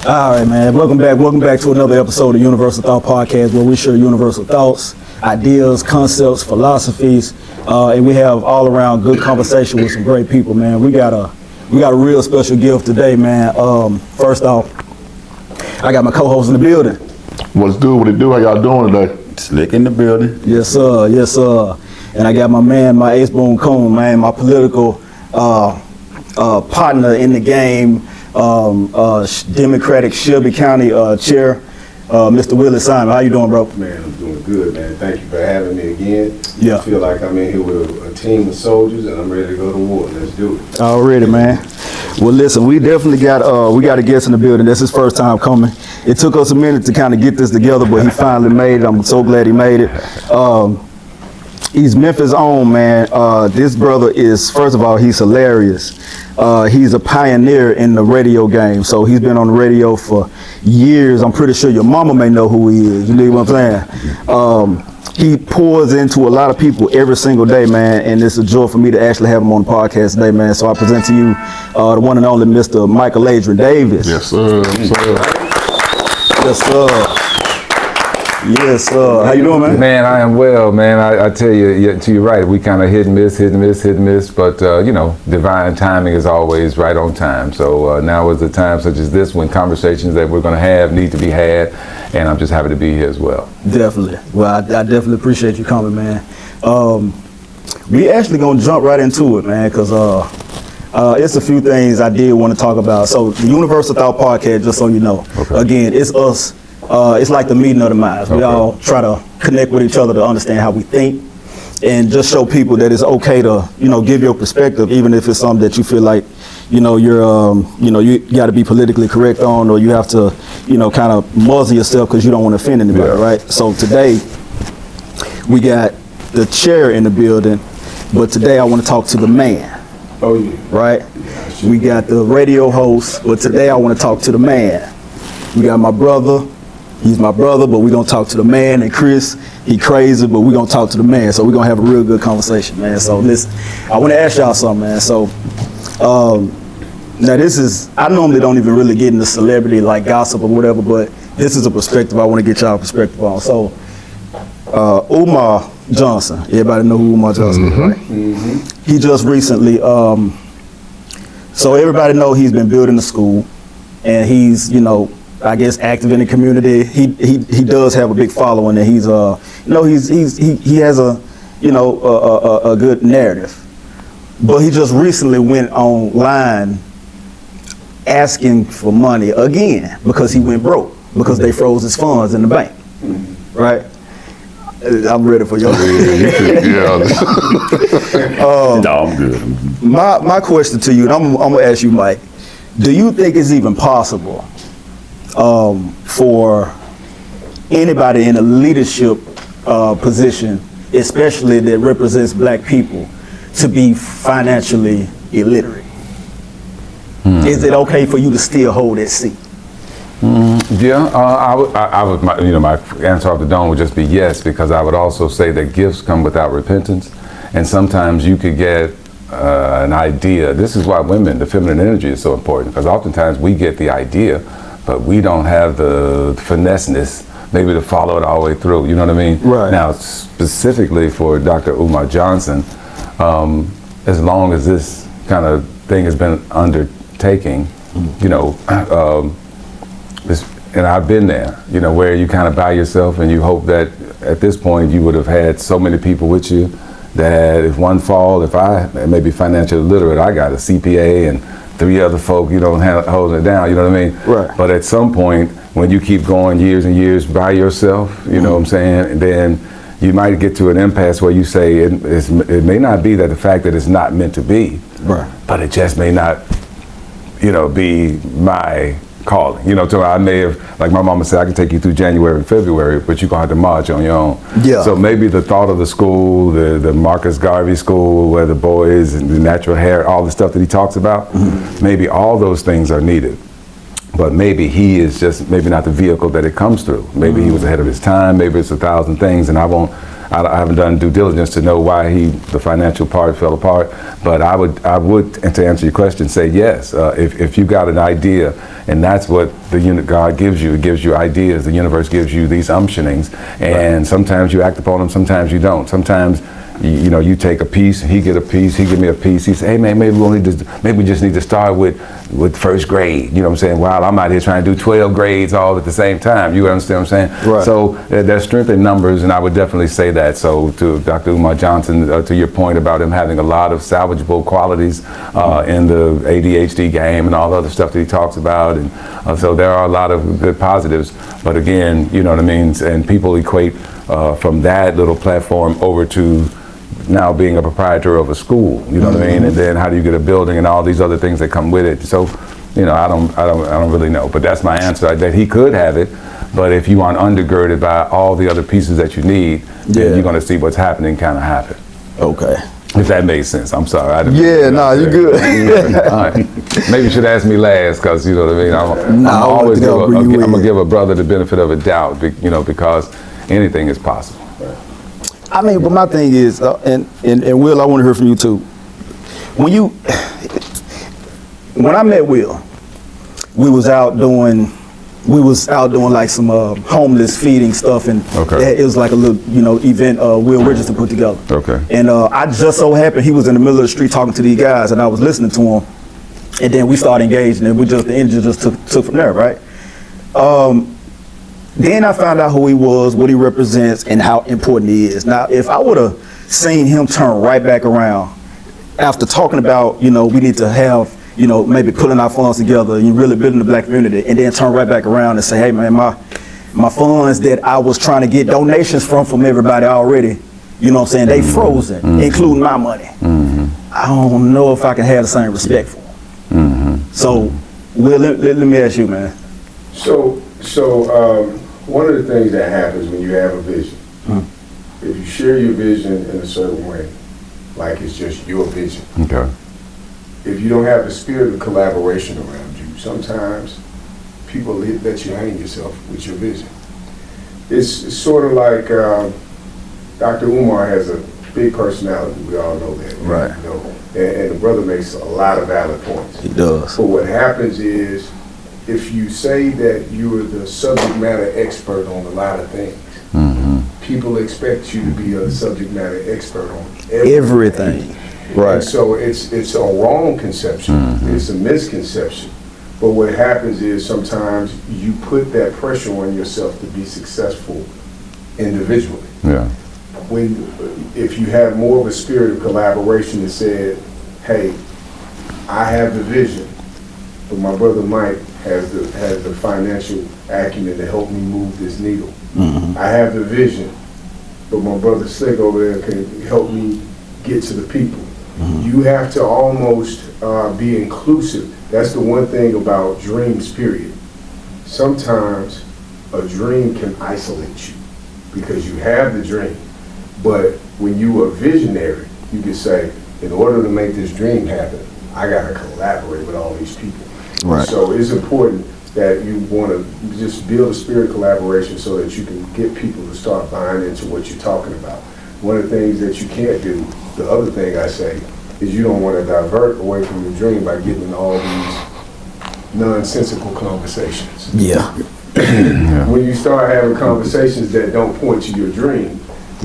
All right, man. Welcome back to another episode of Universal Thought Podcast, where we share universal thoughts, ideas, concepts, philosophies, and we have all around good conversation with some great people, man. We got a real special gift today, man. First off, I got my co-host in the building. What's good? What it do? How y'all doing today? Slick in the building. Yes, sir. Yes, sir. And I got my man, my ace-boom cone, man, my political partner in the game, Democratic Shelby County Chair, Mr. Willie Simon. How you doing, bro? Man, I'm doing good, man. Thank you for having me again. Yeah. I feel like I'm in here with a team of soldiers, and I'm ready to go to war. Let's do it. Already, man. Well, listen, we definitely got a guest in the building. That's his first time coming. It took us a minute to kind of get this together, but he finally made it. I'm so glad he made it. He's Memphis' own, man. This brother is, first of all, he's hilarious. He's a pioneer in the radio game. So he's been on the radio for years. I'm pretty sure your mama may know who he is. You know what I'm saying? He pours into a lot of people every single day, man. And it's a joy for me to actually have him on the podcast today, man. So I present to you the one and only Mr. Michael Adrian Davis. Yes, sir. Yes, sir. Yes, sir. How you doing, man? Man, I am well, man. I tell you, you're right. We kind of hit and miss, but you know, divine timing is always right on time. So now is the time such as this when conversations that we're going to have need to be had, and I'm just happy to be here as well. Definitely. Well, I definitely appreciate you coming, man. We actually going to jump right into it, man, because it's a few things I did want to talk about. So the Universal Thought Podcast, just so you know, again, it's us. It's like the meeting of the minds. We all try to connect with each other to understand how we think, and just show people that it's okay to, you know, give your perspective, even if it's something that you feel like, you know, you got to be politically correct on, or you have to, you know, kind of muzzle yourself because you don't want to offend anybody, right? So today we got the chair in the building, but today I want to talk to the man. Oh, yeah. Right? We got the radio host, but today I want to talk to the man. We got my brother. He's my brother, but we're going to talk to the man. And Chris, he crazy, but we're going to talk to the man. So we're going to have a real good conversation, man. So listen, I want to ask y'all something, man. So now this is, I normally don't even really get into celebrity like gossip or whatever, but this is a perspective I want to get y'all perspective on. So Umar Johnson, everybody know who Umar Johnson is, right? Mm-hmm. He just recently, so everybody know he's been building a school, and he's, you know, I guess active in the community. He does have a big following, and he's you know, he has a, you know, a good narrative. But he just recently went online asking for money again because he went broke, because they froze his funds in the bank. Right? I'm ready for your No, I'm good. My question to you, and I'm gonna ask you, Mike, do you think it's even possible for anybody in a leadership position, especially that represents black people, to be financially illiterate? Is it okay for you to still hold that seat? Yeah, I would, you know, my answer off the dome would just be yes, because I would also say that gifts come without repentance, and sometimes you could get an idea. This is why women, the feminine energy is so important, because oftentimes we get the idea, but we don't have the finesse-ness maybe to follow it all the way through, you know what I mean? Right. Now, specifically for Dr. Umar Johnson, as long as this kind of thing has been undertaking, you know, and I've been there, you know, where you kind of by yourself and you hope that at this point you would have had so many people with you that if one fall, if I may be financially literate, I got a CPA and 3 other folk, you know, holding it down, you know what I mean? Right. But at some point, when you keep going years and years by yourself, you know what I'm saying, then you might get to an impasse where you say it may not be that the fact that it's not meant to be, Right. but it just may not, you know, be my calling. You know, so I may have, like my mama said, I can take you through January and February, but you're gonna have to march on your own. Yeah. So maybe the thought of the school, the Marcus Garvey school, where the boys and the natural hair, all the stuff that he talks about, maybe all those things are needed. But maybe he is just maybe not the vehicle that it comes through. Maybe he was ahead of his time. Maybe it's 1,000 things, and I I haven't done due diligence to know why the financial part fell apart. But I would, and to answer your question, say yes. If you got an idea, and that's what God gives you. It gives you ideas. The universe gives you these unctionings, and sometimes you act upon them, sometimes you don't. Sometimes you take a piece, he get a piece, he give me a piece. He say, hey man, maybe we just need to start with first grade. You know what I'm saying? While I'm out here trying to do 12 grades all at the same time. You understand what I'm saying? Right. So there's strength in numbers, and I would definitely say that. So to Dr. Umar Johnson, to your point about him having a lot of salvageable qualities in the ADHD game and all the other stuff that he talks about, and so there are a lot of good positives. But again, you know what I mean? And people equate from that little platform over to now being a proprietor of a school, you know what I mean? And then how do you get a building and all these other things that come with it? So, I don't really know, but that's my answer, that he could have it, but if you aren't undergirded by all the other pieces that you need, then you're gonna see what's happening kind of happen. Okay. If that makes sense, I'm sorry. You're good. All right. Maybe you should ask me last, because you know what I mean. I'm gonna give a brother the benefit of a doubt, because anything is possible. I mean, but my thing is, and Will, I want to hear from you too. When I met Will, we was out doing like some homeless feeding stuff, and it was like a little, event Will Richardson put together. Okay. And I just so happened he was in the middle of the street talking to these guys, and I was listening to him, and then we started engaging, and the energy just took from there, right? Then I found out who he was, what he represents, and how important he is. Now, if I would have seen him turn right back around after talking about, we need to have, maybe pulling our funds together and really building the black community, and then turn right back around and say, hey man, my funds that I was trying to get donations from everybody already, they frozen, including my money. I don't know if I can have the same respect for him. So, Will, let me ask you, man. So one of the things that happens when you have a vision, if you share your vision in a certain way, like it's just your vision, if you don't have the spirit of collaboration around you, sometimes people let you hang yourself with your vision. It's sort of like Dr. Umar has a big personality. We all know that. Right. And the brother makes a lot of valid points. He does. But what happens is, if you say that you are the subject matter expert on a lot of things, people expect you to be a subject matter expert on everything. Right. And so it's a wrong conception. It's a misconception. But what happens is sometimes you put that pressure on yourself to be successful individually. Yeah. If you have more of a spirit of collaboration that said, hey, I have the vision, but my brother Mike has the financial acumen to help me move this needle. I have the vision, but my brother Slick over there can help me get to the people. You have to almost be inclusive. That's the one thing about dreams, period. Sometimes a dream can isolate you because you have the dream, but when you are visionary, you can say, in order to make this dream happen, I gotta collaborate with all these people. Right. So it's important that you want to just build a spirit of collaboration so that you can get people to start buying into what you're talking about. One of the things that you can't do, the other thing I say, is you don't want to divert away from your dream by getting in all these nonsensical conversations. Yeah. When you start having conversations that don't point to your dream,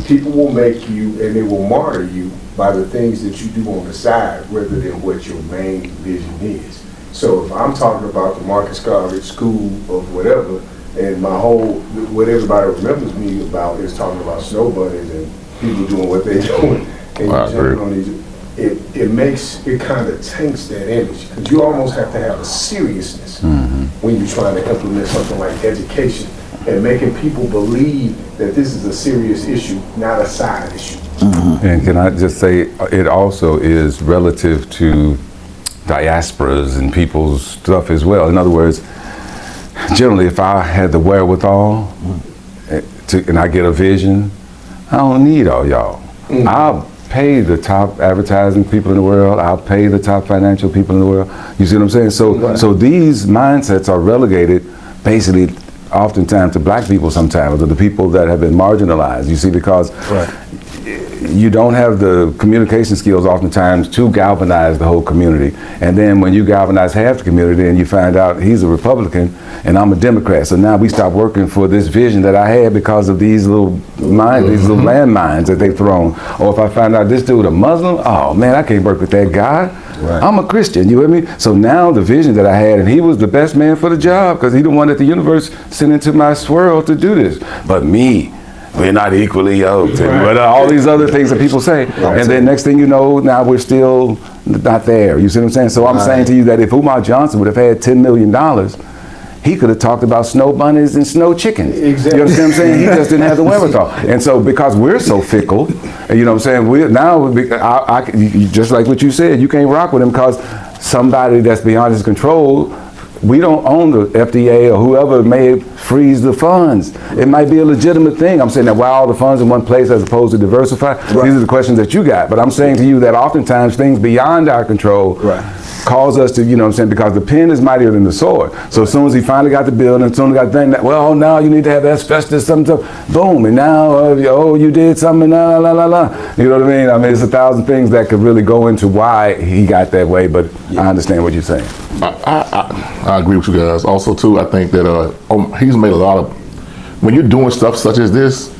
people will make you and they will martyr you by the things that you do on the side rather than what your main vision is. So if I'm talking about the Marcus Garvey School of whatever, and what everybody remembers me about is talking about snow bunnies and people doing what they're doing, and you're jumping on these, it kind of tanks that image, because you almost have to have a seriousness when you're trying to implement something like education and making people believe that this is a serious issue, not a side issue. And can I just say, it also is relative to diasporas and people's stuff as well. In other words, generally, if I had the wherewithal and I get a vision, I don't need all y'all. I'll pay the top advertising people in the world. I'll pay the top financial people in the world. You see what I'm saying? So these mindsets are relegated basically oftentimes to black people sometimes, or the people that have been marginalized, you see, because you don't have the communication skills oftentimes to galvanize the whole community. And then when you galvanize half the community and you find out he's a Republican and I'm a Democrat, so now we stop working for this vision that I had because of these little these little landmines that they've thrown. Or if I find out this dude a Muslim, oh man, I can't work with that guy. Right. I'm a Christian, you with me? So now the vision that I had, and he was the best man for the job because he's the one that the universe sent into my swirl to do this. But me, we're not equally yoked, but all these other things that people say. And then next thing you know, now we're still not there. You see what I'm saying? So I'm saying to you that if Umar Johnson would have had $10 million, he could have talked about snow bunnies and snow chickens. Exactly. You understand what I'm saying? He just didn't have the wherewithal. And so because we're so fickle, you know what I'm saying, just like what you said, you can't rock with him because somebody that's beyond his control, we don't own the FDA or whoever may freeze the funds. It might be a legitimate thing. I'm saying that why all the funds in one place as opposed to diversify? These are the questions that you got. But I'm saying to you that oftentimes things beyond our control cause us to, you know what I'm saying, because the pen is mightier than the sword. So as soon as he finally got the bill and as soon as he got the thing, well, now you need to have asbestos, something, boom, and now, you did something, la, la, la, la. You know what I mean? I mean, it's 1,000 things that could really go into why he got that way, but I understand what you're saying. I agree with you guys. Also, too, I think that he's made a lot of, when you're doing stuff such as this,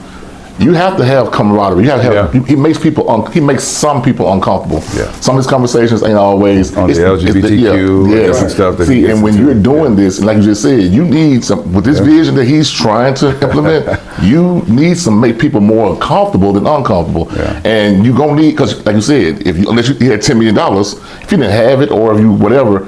you have to have camaraderie. You have to have, he makes some people uncomfortable. Some of his conversations ain't always on the LGBTQ and stuff. See, and when you're doing this, and like you just said, you need some, with this vision that he's trying to implement, you need to make people more comfortable than uncomfortable. And you're gonna need, because like you said, unless you had $10 million, if you didn't have it or if you whatever,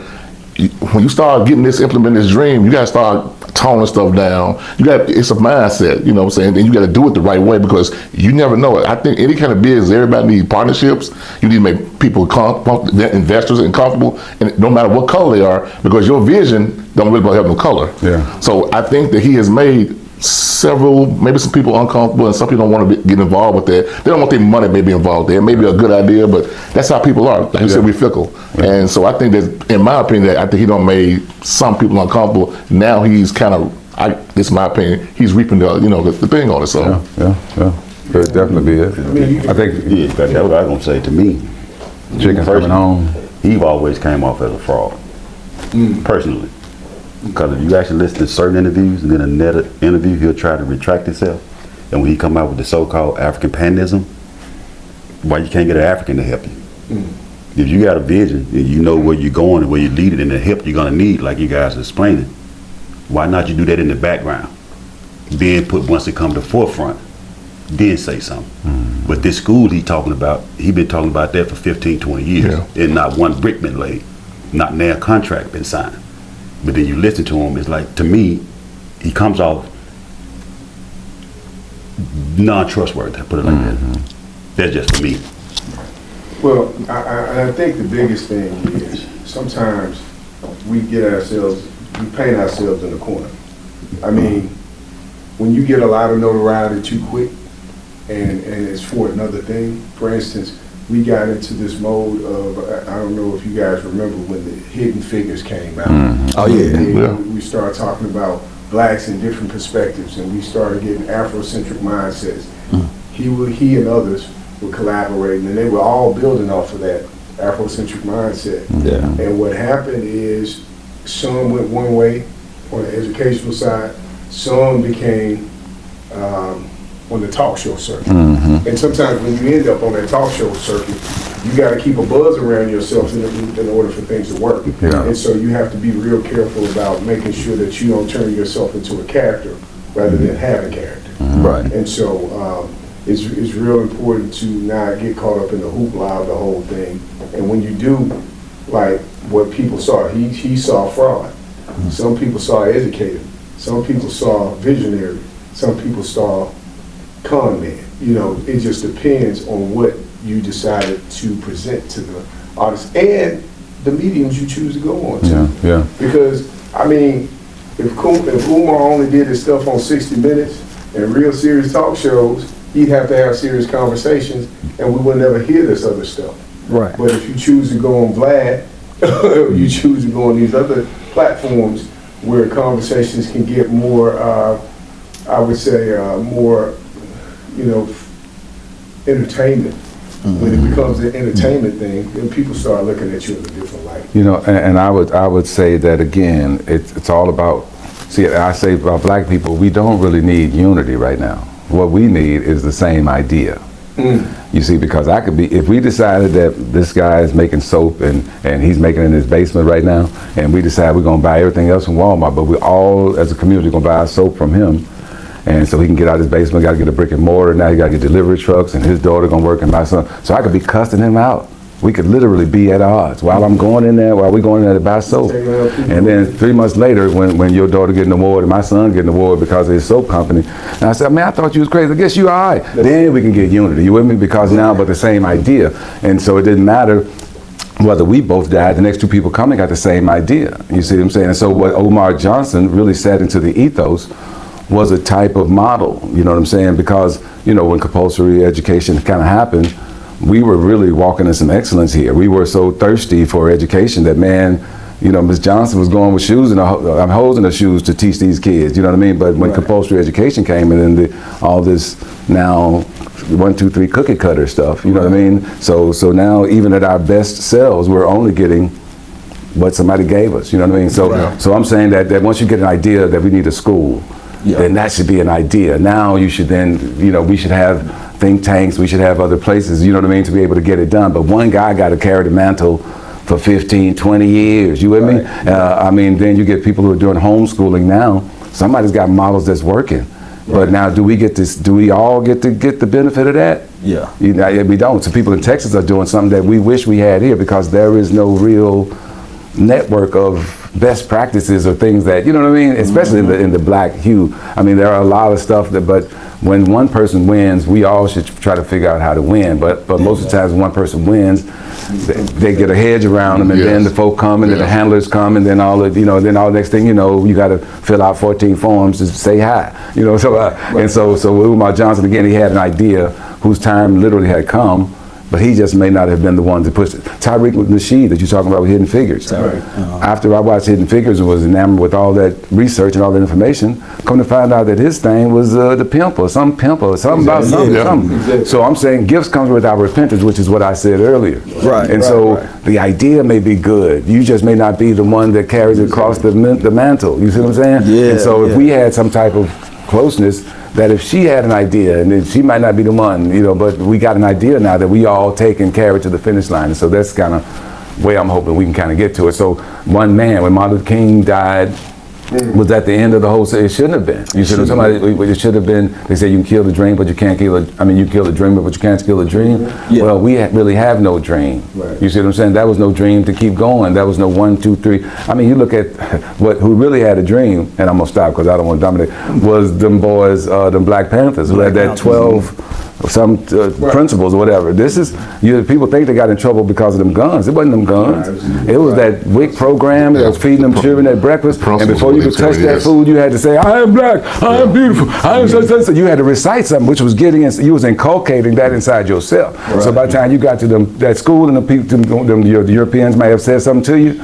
when you start getting implementing this dream, you gotta start toning stuff down. It's a mindset, you know what I'm saying? And you gotta do it the right way because you never know it. I think any kind of business, everybody needs partnerships. You need to make people investors and comfortable, and no matter what color they are, because your vision don't really have no color. So I think that he has made maybe some people uncomfortable, and some people don't want to get involved with that. They don't want their money maybe involved there. It may be a good idea, but that's how people are. Like you said, we're fickle. And so I think that, in my opinion, I think he done made some people uncomfortable. Now he's kind of, this is my opinion, he's reaping the thing on it. So Could definitely be it. I think that's what I was gonna say. To me, chicken coming home, he always came off as a fraud, personally. Because if you actually listen to certain interviews and then another interview, he'll try to retract himself. And when he come out with the so-called African panism, why you can't get an African to help you? If you got a vision and you know where you're going and where you're leading and the help you're gonna need, like you guys are explaining, why not you do that in the background? Then put once it come to the forefront, then say something. But this school he talking about, he been talking about that for 15, 20 years and not one brick been laid, not now contract been signed. But then you listen to him, it's like, to me, he comes off non-trustworthy, I put it like that. That's just for me. Well, I think the biggest thing is sometimes we paint ourselves in a corner. I mean, when you get a lot of notoriety too quick and it's for another thing, for instance, we got into this mode of, I don't know if you guys remember when the Hidden Figures came out. We started talking about blacks in different perspectives, and we started getting Afrocentric mindsets. He and others were collaborating, and they were all building off of that Afrocentric mindset. And what happened is some went one way on the educational side, some became on the talk show circuit. And sometimes when you end up on that talk show circuit, you got to keep a buzz around yourself in order for things to work. And so you have to be real careful about making sure that you don't turn yourself into a character rather than have a character. And so it's real important to not get caught up in the hoopla of the whole thing. And when you do, like what people saw, he saw fraud. Some people saw educated. Some people saw visionary. Some people saw con man. You know, it just depends on what you decided to present to the audience and the mediums you choose to go on to. Because, I mean, if Umar only did his stuff on 60 Minutes and real serious talk shows, he'd have to have serious conversations and we would never hear this other stuff. But if you choose to go on Vlad, or you choose to go on these other platforms, where conversations can get more, I would say, more, entertainment. When it becomes an entertainment thing, then people start looking at you in a different light. And I would say that again, it's all about. See, I say about black people, we don't really need unity right now. What we need is the same idea. You see, because if we decided that this guy is making soap and he's making it in his basement right now, and we decide we're gonna buy everything else from Walmart, but we all as a community gonna buy our soap from him, and so he can get out of his basement, gotta get a brick and mortar, now he gotta get delivery trucks, and his daughter gonna work and my son. So I could be cussing him out. We could literally be at odds while we're going in there to buy soap. And then 3 months later, when your daughter getting an award and my son getting an award because of his soap company, and I said, man, I thought you was crazy. I guess you all right. Then we can get unity. You with me? Because now, but the same idea. And so it didn't matter whether we both died, the next two people coming got the same idea. You see what I'm saying? And so what Umar Johnson really set into the ethos was a type of model, you know what I'm saying? Because, when compulsory education kind of happened, we were really walking in some excellence here. We were so thirsty for education that, man, Ms. Johnson was going with shoes and holes in her shoes to teach these kids, you know what I mean? But when compulsory education came and then all this now 1, 2, 3 cookie cutter stuff, you know what I mean? So now even at our best selves, we're only getting what somebody gave us, you know what I mean? So I'm saying that once you get an idea that we need a school, then that should be an idea. Now you should then, we should have think tanks, we should have other places, you know what I mean, to be able to get it done. But one guy got to carry the mantle for 15, 20 years, you with me? Then you get people who are doing homeschooling now. Somebody's got models that's working. But now do we all get to get the benefit of that? Yeah. We don't. So people in Texas are doing something that we wish we had here because there is no real network of best practices or things that, you know what I mean? Especially in the black hue. There are a lot of stuff but when one person wins, we all should try to figure out how to win. But most of the times when one person wins, they get a hedge around them, and then the folk come, and then the handlers come, and then then all the next thing you know, you got to fill out 14 forms to say hi. So Umar Johnson, again, he had an idea whose time literally had come, but he just may not have been the one to push it. Tariq Nasheed that you're talking about with Hidden Figures. After I watched Hidden Figures and was enamored with all that research and all that information, come to find out that his thing was the pimp or something about something. So I'm saying gifts comes without repentance, which is what I said earlier. The idea may be good. You just may not be the one that carries it across the mantle. You see what I'm saying? If we had some type of closeness, that if she had an idea, and then she might not be the one, but we got an idea now that we all take and carry to the finish line. And so that's kind of where I'm hoping we can kind of get to it. So one man, when Martin Luther King died, was at the end of the whole, it shouldn't have been. You should have, it should have been, they say you can kill the dream, but you can't kill you can kill the dreamer, but you can't kill the dream. Well, we really have no dream. You see what I'm saying? That was no dream to keep going. That was no 1, 2, 3. You look at who really had a dream, and I'm gonna stop because I don't want to dominate, was them boys, them Black Panthers, who had that 12 principles or whatever. This is, people think they got in trouble because of them guns. It wasn't them guns. It was that WIC program that was feeding them children at breakfast, and before you could touch that food, you had to say, I am black, I am beautiful, I am such. So you had to recite something, which was you was inculcating that inside yourself. So by the time you got to that school and the Europeans might have said something to you,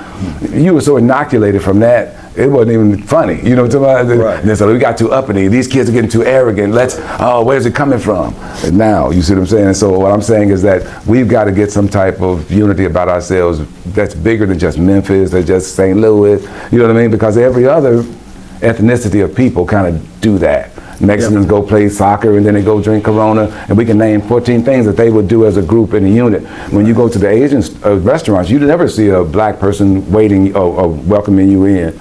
you were so inoculated from that, it wasn't even funny, And so we got too uppity. These kids are getting too arrogant. Where's it coming from? And now, you see what I'm saying? And so what I'm saying is that we've got to get some type of unity about ourselves that's bigger than just Memphis, than just St. Louis, you know what I mean? Because every other ethnicity of people kind of do that. Mexicans go play soccer and then they go drink Corona, and we can name 14 things that they would do as a group in a unit. When you go to the Asian restaurants, you never see a black person waiting or welcoming you in.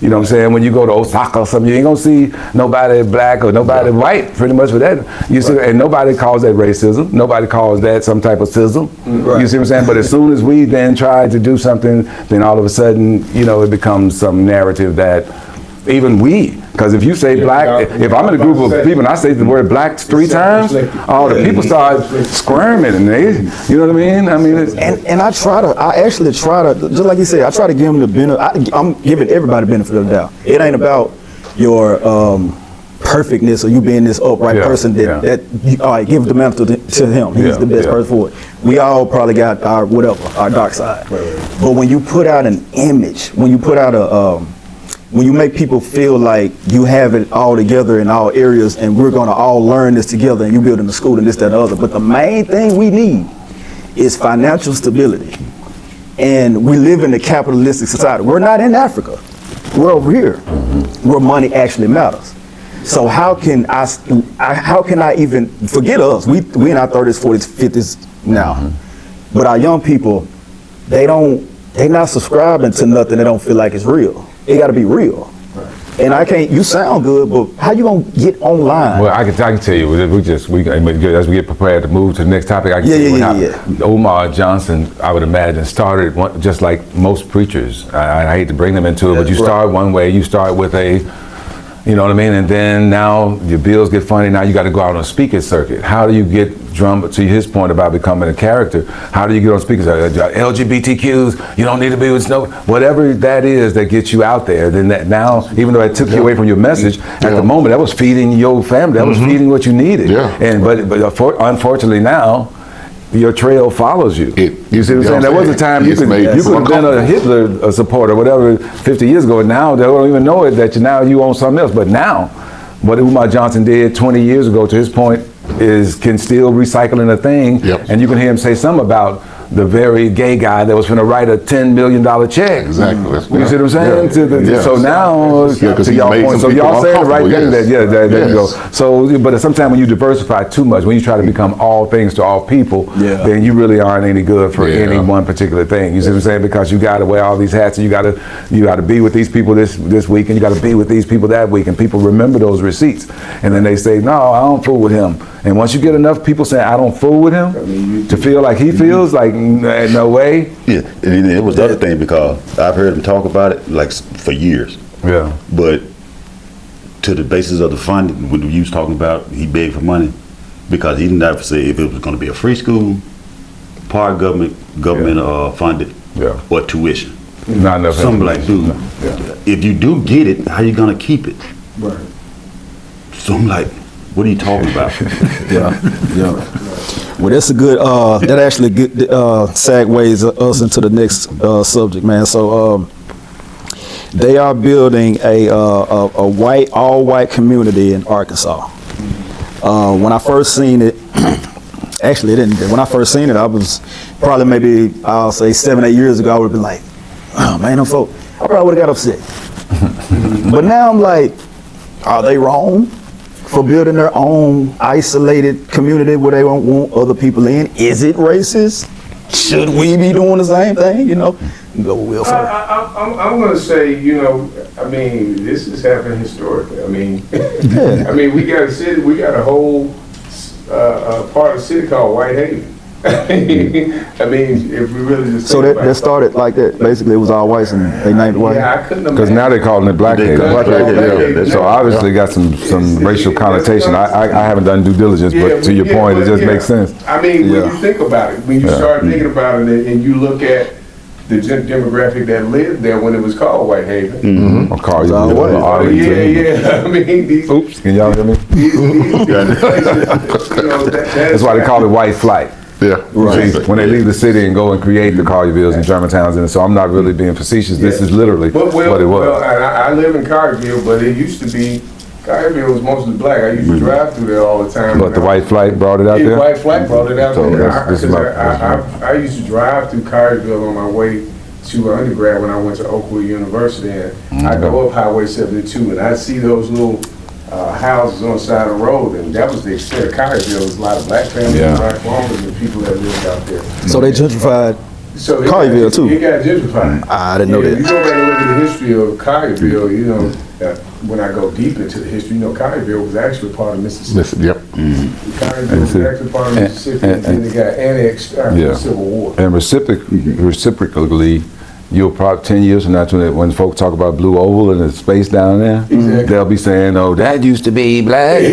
You know what I'm saying? When you go to Osaka or something, you ain't gonna see nobody black or nobody white, pretty much for that. You see, and nobody calls that racism. Nobody calls that some type of sizzle. You see what I'm saying? But as soon as we then try to do something, then all of a sudden, it becomes some narrative that even because if you say black, if I'm in a group of people and I say the word black 3 times, all the people start squirming and you know what I mean? And I actually try to, just like you said, I try to give them the benefit. I'm giving everybody the benefit of the doubt. It ain't about your perfectness or you being this upright person that you, all right, give the mantle to him. He's the best person for it. We all probably got our dark side. But when you put out an image, when you put out when you make people feel like you have it all together in all areas and we're gonna all learn this together and you building the school and this, that, and the other. But the main thing we need is financial stability. And we live in a capitalistic society. We're not in Africa. We're over here where money actually matters. So how can I even, forget us, we in our 30s, 40s, 50s now. But our young people, they not subscribing to nothing they don't feel like it's real. It gotta be real. And you sound good, but how you gonna get online? Well, I can tell you, as we get prepared to move to the next topic, I can tell you what happened. Umar Johnson, I would imagine, started just like most preachers. I hate to bring them into it, but you start one way, you start with you know what I mean? And then now your bills get funny, now you got to go out on a speaker circuit. How do you get to his point about becoming a character, how do you get on speakers? LGBTQs, you don't need to be with whatever that is that gets you out there, then that now, even though it took you away from your message, at the moment that was feeding your family, that was feeding what you needed. And but unfortunately now, your trail follows you. You see what I'm saying? There was a time you could have been a Hitler supporter, whatever, 50 years ago, and now they don't even know it that now you own something else. But now, what Umar Johnson did 20 years ago, to his point, can still recycling a thing, and you can hear him say something about the very gay guy that was going to write a $10 million check. Exactly. You see what I'm saying? So now, to y'all point, so y'all saying the right thing. There you go. So, but sometimes when you diversify too much, when you try to become all things to all people, then you really aren't any good for any one particular thing. You see what I'm saying? Because you got to wear all these hats, and you got to be with these people this week, and you got to be with these people that week, and people remember those receipts, and then they say, no, I don't fool with him. And once you get enough people saying, I don't fool with him, to feel like he feels, like, no way. Yeah, and it was the other thing, because I've heard him talk about it like for years. Yeah. But to the basis of the funding, when you was talking about, he begged for money, because he didn't ever say if it was going to be a free school, part government funded, or tuition. Not enough. Something like, dude, if you do get it, how you going to keep it? Right. So I'm like, what are you talking about? Well, that's a good, that actually good segues us into the next subject, man. So they are building a all-white community in Arkansas. When I first seen it, actually when I first seen it, I was probably maybe, I'll say 7, 8 years ago, I would have been like, oh man, them folk, I probably would have got upset. But now I'm like, are they wrong for building their own isolated community where they don't want other people in? Is it racist? Should we be doing the same thing? You know, go Will first. I'm going to say, I mean, this has happened historically. I mean, I mean, we got a whole part of the city called Whitehaven. I mean, if we really just so that started like that. Basically, it was all whites, and they named it white. Yeah, I couldn't imagine. Because now they're calling it Blackhaven. So obviously got some racial connotation. I haven't done due diligence, but to your point, it just makes sense. I mean, when you think about it, when you start thinking about it, and you look at the demographic that lived there when it was called Whitehaven. I'll call you. I mean, these. Oops, can y'all hear me? That's why they call it white flight. Right. When they leave the city and go and create the Colliervilles and Germantowns, and so I'm not really being facetious. This is literally what it was. Well, I live in Collierville, but it used to be, Collierville was mostly black. I used to drive through there all the time. But the white flight brought it out there? The white flight brought it out there. I used to drive through Collierville on my way to undergrad when I went to Oakwood University, and I go up Highway 72, and I see those little houses on the side of the road, and that was the extent of Collierville. There was a lot of black families, black farmers, and people that lived out there. So they gentrified Collierville too? It got gentrified. I didn't know that. You go back and look at the history of Collierville, when I go deep into the history, Collierville was actually part of Mississippi. Collierville was actually part of Mississippi, and then it got annexed after the Civil War. And reciprocally, you'll probably 10 years from now, when folks talk about Blue Oval and the space down there, they'll be saying, "Oh, that used to be black." You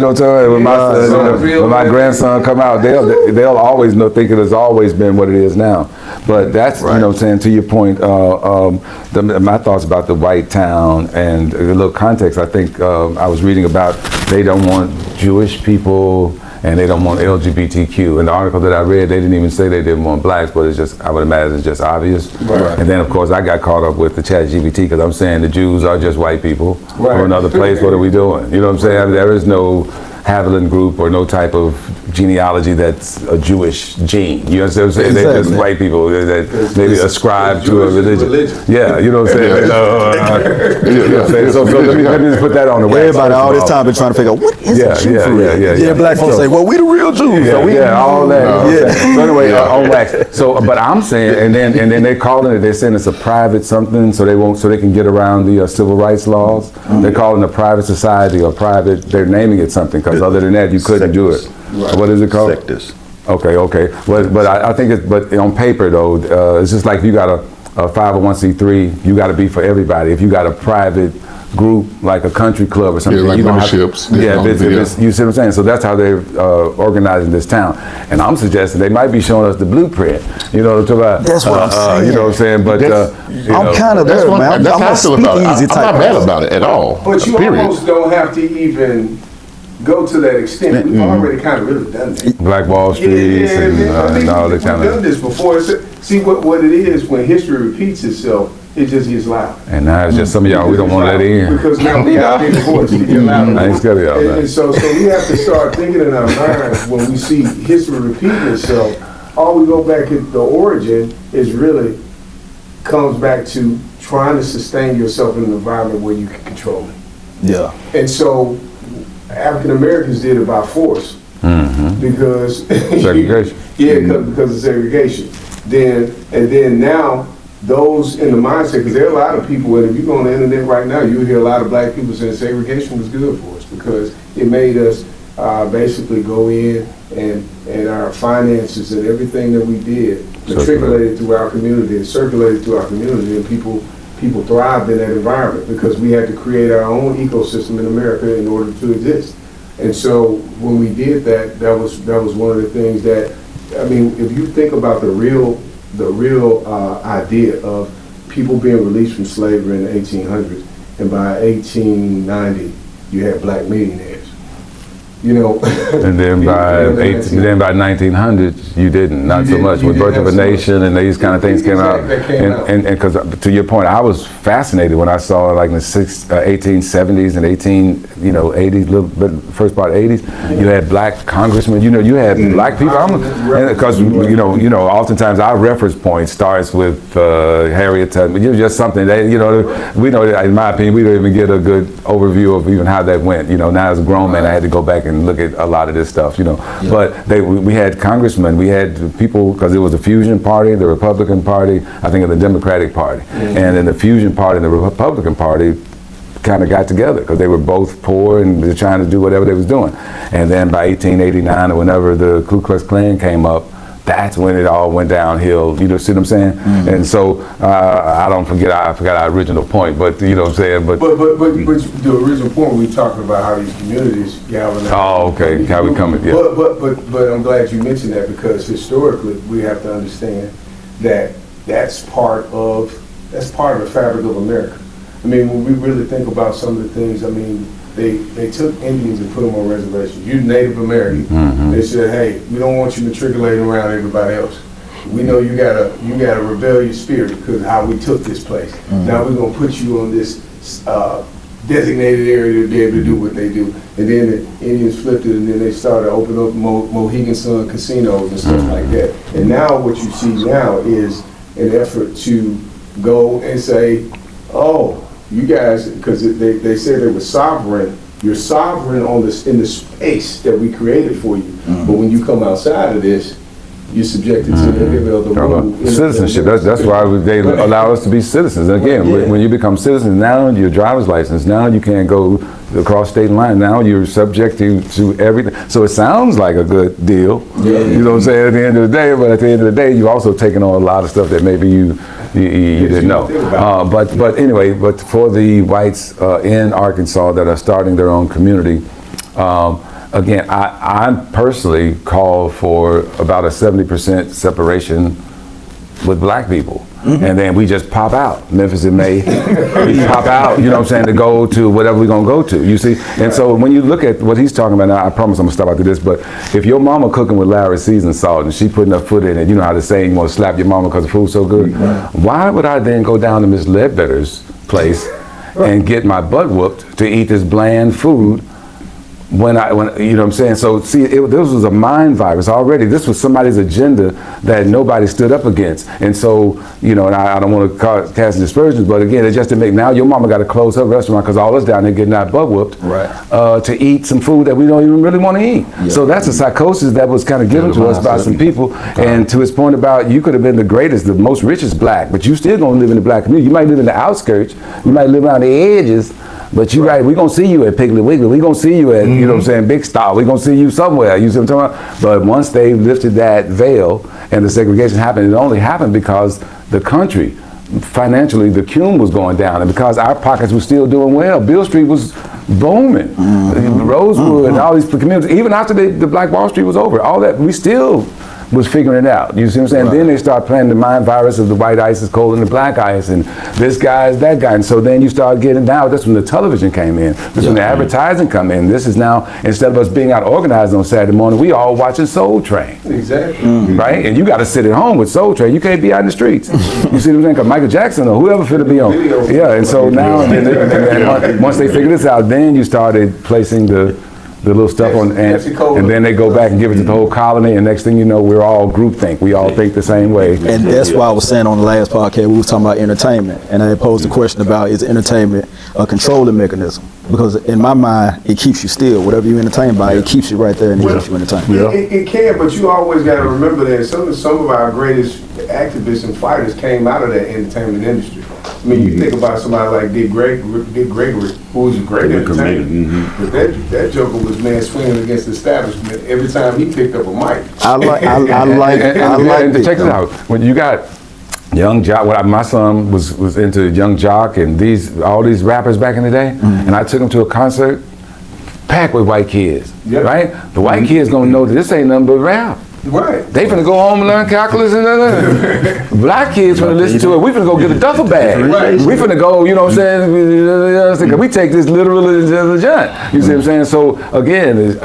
know what I'm saying? When my grandson come out, they'll always think it has always been what it is now. But that's to your point. My thoughts about the white town and a little context. I think I was reading about they don't want Jewish people and they don't want LGBTQ. In the article that I read, they didn't even say they didn't want blacks, but it's just, I would imagine it's just obvious. Right. And then of course I got caught up with the ChatGPT because I'm saying the Jews are just white people from another place. What are we doing? You know what I'm saying? There is no Haviland group or no type of genealogy that's a Jewish gene. You understand what I'm saying? Exactly. They're just white people that maybe ascribe to a religion. Yeah, you know what I'm saying? You know what I'm saying? So let me just put that on the website. Everybody all this time been trying to figure out what is a Jew for real? Yeah, black folks say, well, we the real Jews. All that. Yeah. So anyway, on wax. So, but I'm saying, and then they're calling it. They're saying it's a private something, so they can get around the civil rights laws. They're calling it a private society or private. They're naming it something because other than that, you couldn't do it. Right. What is it called? Sectors. Okay. But I think it's, but on paper though, it's just like if you got a 501c3, you got to be for everybody. If you got a private group like a country club or something, like you don't memberships. you see what I'm saying? So that's how they're organizing this town. And I'm suggesting they might be showing us the blueprint. You know what I'm talking about? That's what I'm saying. You know what I'm saying? But I'm kind of there, man. That's I'm how I feel about it. I'm not mad of about it at all. But you Period. almost don't have to even go to that extent. We've already kind of really done that. Black Wall Street and all that kind We've of. done this before. See what it is when history repeats itself. It just gets loud. And now it's just some of y'all we don't want to let in. Because now we got big voice to get louder. I ain't scared of y'all, man. And so we have to start thinking in our minds when we see history repeating itself. All we go back at the origin is really comes back to trying to sustain yourself in an environment where you can control it. Yeah. And so African Americans did it by force because Segregation. because of segregation. Then now those in the mindset, because there are a lot of people, and if you go on the internet right now, you hear a lot of black people saying segregation was good for us because it made us basically go in and our finances and everything that we did matriculated through our community and circulated through our community, and people thrived in that environment because we had to create our own ecosystem in America in order to exist. And so when we did that, that was one of the things that, I mean, if you think about the real idea of people being released from slavery in the 1800s, and by 1890 you had black millionaires. You know, and then by 1900s you didn't, not so much. With Birth of a Nation and these kind of things came out, and because to your point, I was fascinated when I saw like in the 1870s and 80s, little bit first part of 80s, you had black congressmen. You know, you had black people. Because oftentimes our reference point starts with Harriet Tubman. You know, just something that we know that, in my opinion, we don't even get a good overview of even how that went. You know, now as a grown man, I had to go back and look at a lot of this stuff, But we had congressmen, we had people, because it was the Fusion Party, the Republican Party, I think, and the Democratic Party. And then the Fusion Party and the Republican Party kind of got together because they were both poor and they're trying to do whatever they was doing. And then by 1889 or whenever the Ku Klux Klan came up, that's when it all went downhill. You know, see what I'm saying? And so I forgot our original point, but you know what I'm saying. But the original point we talking about how these communities galvanize. Oh, okay. How we coming? Yeah. But I'm glad you mentioned that because historically we have to understand that that's part of the fabric of America. I mean, when we really think about some of the things, I mean, they took Indians and put them on reservations. You Native American. They said, hey, we don't want you matriculating around everybody else. We know you got a rebellious spirit because of how we took this place. Now we're gonna put you on this designated area to be able to do what they do. And then the Indians flipped it, and then they started opening up Mohegan Sun casinos and stuff like that. And now what you see now is an effort to go and say, oh, you guys, because they said they were sovereign. You're sovereign in the space that we created for you. But when you come outside of this, you're subjected to the rule. Citizenship. That's why they allow us to be citizens. And again, when you become citizens, now your driver's license. Now you can't go across state line. Now you're subject to everything. So it sounds like a good deal. You know what I'm saying? At the end of the day, but at the end of the day, you've also taken on a lot of stuff that maybe you didn't know. But anyway, but for the whites in Arkansas that are starting their own community, again, I personally call for about a 70% separation with black people. And then we just pop out, Memphis in May. We pop out, you know what I'm saying, to go to whatever we're gonna go to, you see? And so when you look at what he's talking about now, I promise I'm gonna stop after this, but if your mama cooking with Larry seasoned salt and she putting her foot in it, you know how the saying, you wanna slap your mama because the food's so good? Why would I then go down to Miss Ledbetter's place and get my butt whooped to eat this bland food when you know what I'm saying? So see, this was a mind virus already. This was somebody's agenda that nobody stood up against. And so, you know, and I don't want to cast dispersions, but again, it's just to make, now your mama got to close her restaurant because all us down there getting our butt whooped to eat some food that we don't even really want to eat. Yeah. So that's a psychosis that was kind of given to us by some people. And to his point about, you could have been the greatest, the most richest black, but you still gonna live in the black community. You might live in the outskirts, you might live around the edges, but you're right, we're going to see you at Piggly Wiggly. We're going to see you at, you know what I'm saying, Big Star. We're going to see you somewhere. You see what I'm talking about? But once they lifted that veil and the segregation happened, it only happened because the country, financially, the cum was going down. And because our pockets were still doing well. Beale Street was booming. Rosewood and all these communities, even after the Black Wall Street was over, all that, we still was figuring it out. You see what I'm saying? Then they start playing the mind virus of the white ice is colder than the black ice, and this guy is that guy. And so then you start getting now, that's when the television came in. That's when the advertising come in. This is now, instead of us being out organized on Saturday morning, we all watching Soul Train. Exactly. Right? And you got to sit at home with Soul Train. You can't be out in the streets. You see what I'm saying? Because Michael Jackson or whoever finna be on. Yeah, and so now, and once they figure this out, then you started placing the little stuff on, and then they go back and give it to the whole colony, and next thing you know, we're all groupthink. We all think the same way. And that's why I was saying on the last podcast, we was talking about entertainment, and I posed the question about, is entertainment a controlling mechanism? Because in my mind, it keeps you still. Whatever you entertain by, it keeps you right there and it keeps you entertained. It can, but you always got to remember that some of our greatest activists and fighters came out of that entertainment industry. I mean, you think about somebody like Dick Gregory, who was a great entertainer, but that joker was man swinging against the establishment every time he picked up a mic. I like to check it out. When you got Young Jock, my son was into Young Jock and all these rappers back in the day, and I took him to a concert packed with white kids, right? The white kids gonna know that this ain't nothing but rap. Right. They finna go home and learn calculus and black kids finna listen to it. We finna go get a duffel bag. We finna go, you know what I'm saying? We take this literally as a giant. You see what I'm saying? So again,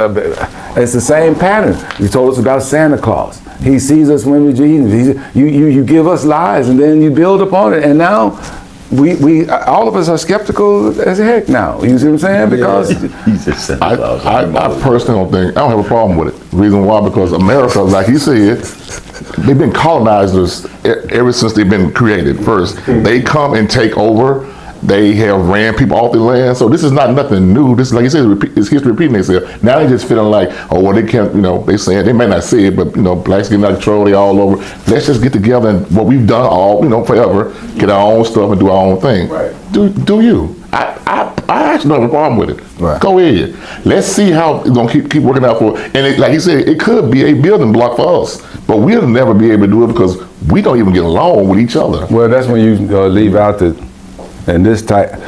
it's the same pattern. You told us about Santa Claus. He sees us when we're eating. You give us lies and then you build upon it. And now we all of us are skeptical as heck now. You see what I'm saying? Because I personally I don't have a problem with it. The reason why, because America, like he said, they've been colonizers ever since they've been created. First, they come and take over. They have ran people off the land. So this is not nothing new. This is, like you said, it's history repeating itself. Now they just feeling like, oh, well, they can't, you know, they saying, they may not say it, but, you know, blacks getting out of control, they all over. Let's just get together and what we've done all, you know, forever, get our own stuff and do our own thing. Right. Do you? I actually don't have a problem with it. Right. Go ahead. Let's see how it's gonna keep working out for. And like he said, it could be a building block for us, but we'll never be able to do it because we don't even get along with each other. Well, that's when you leave out and this type.